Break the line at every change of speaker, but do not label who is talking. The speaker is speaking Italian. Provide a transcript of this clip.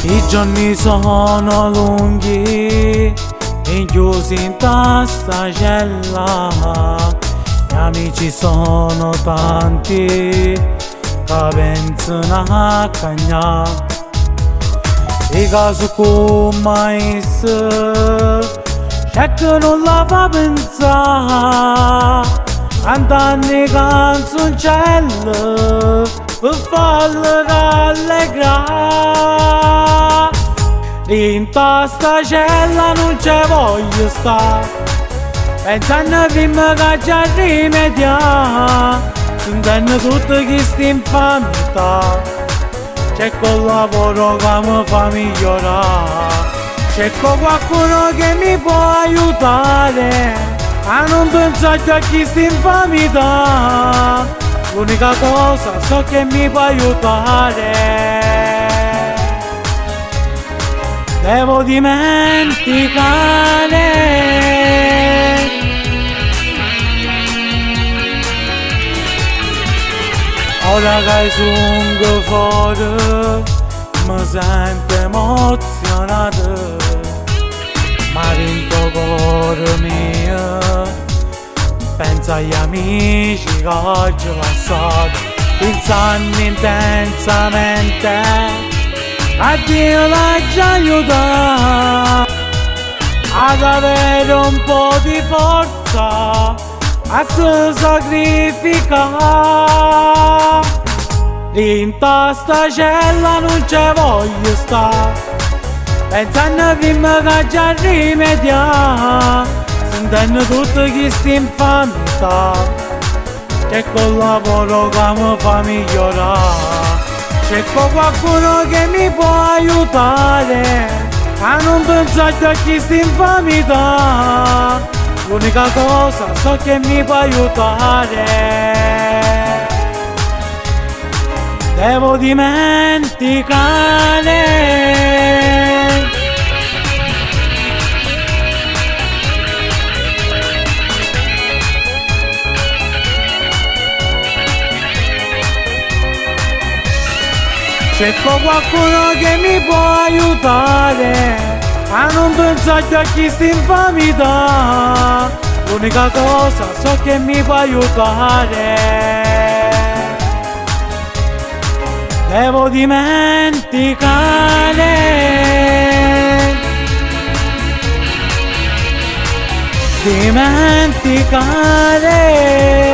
I giorni sono lunghi, rinchiusi in tasta cella. Gli amici sono tanti, che pensano a cagnare. I caso come c'è che non la fa pensare. Cantando canzoncelle per farle rallegrare. In tasta cella non ci voglio stare, pensando prima che già rimediare. Sentendo tutte queste infamità, c'è quel lavoro che mi fa migliorare. C'è qualcuno che mi può aiutare a non pensare a questa infamità. L'unica cosa so che mi può aiutare. Devo dimenticare. Ora che sono fuori mi sento emozionato, ma dentro cuore mio penso agli amici che oggi ho passato, pensando intensamente a Dio l'ha già aiutato ad avere un po' di forza, a se sacrificare. In tasta cella non ci voglio stare, pensando prima che già rimediare. Sentendo tutte queste infamità, c'è quel lavoro che mi fa migliorare. C'è qualcuno che mi può aiutare a non pensare a queste infamità. L'unica cosa so che mi può aiutare. Devo dimenticare. C'è qualcuno che mi può aiutare a non pensare a questa infamità. L'unica cosa so che mi può aiutare. Devo dimenticare. Dimenticare.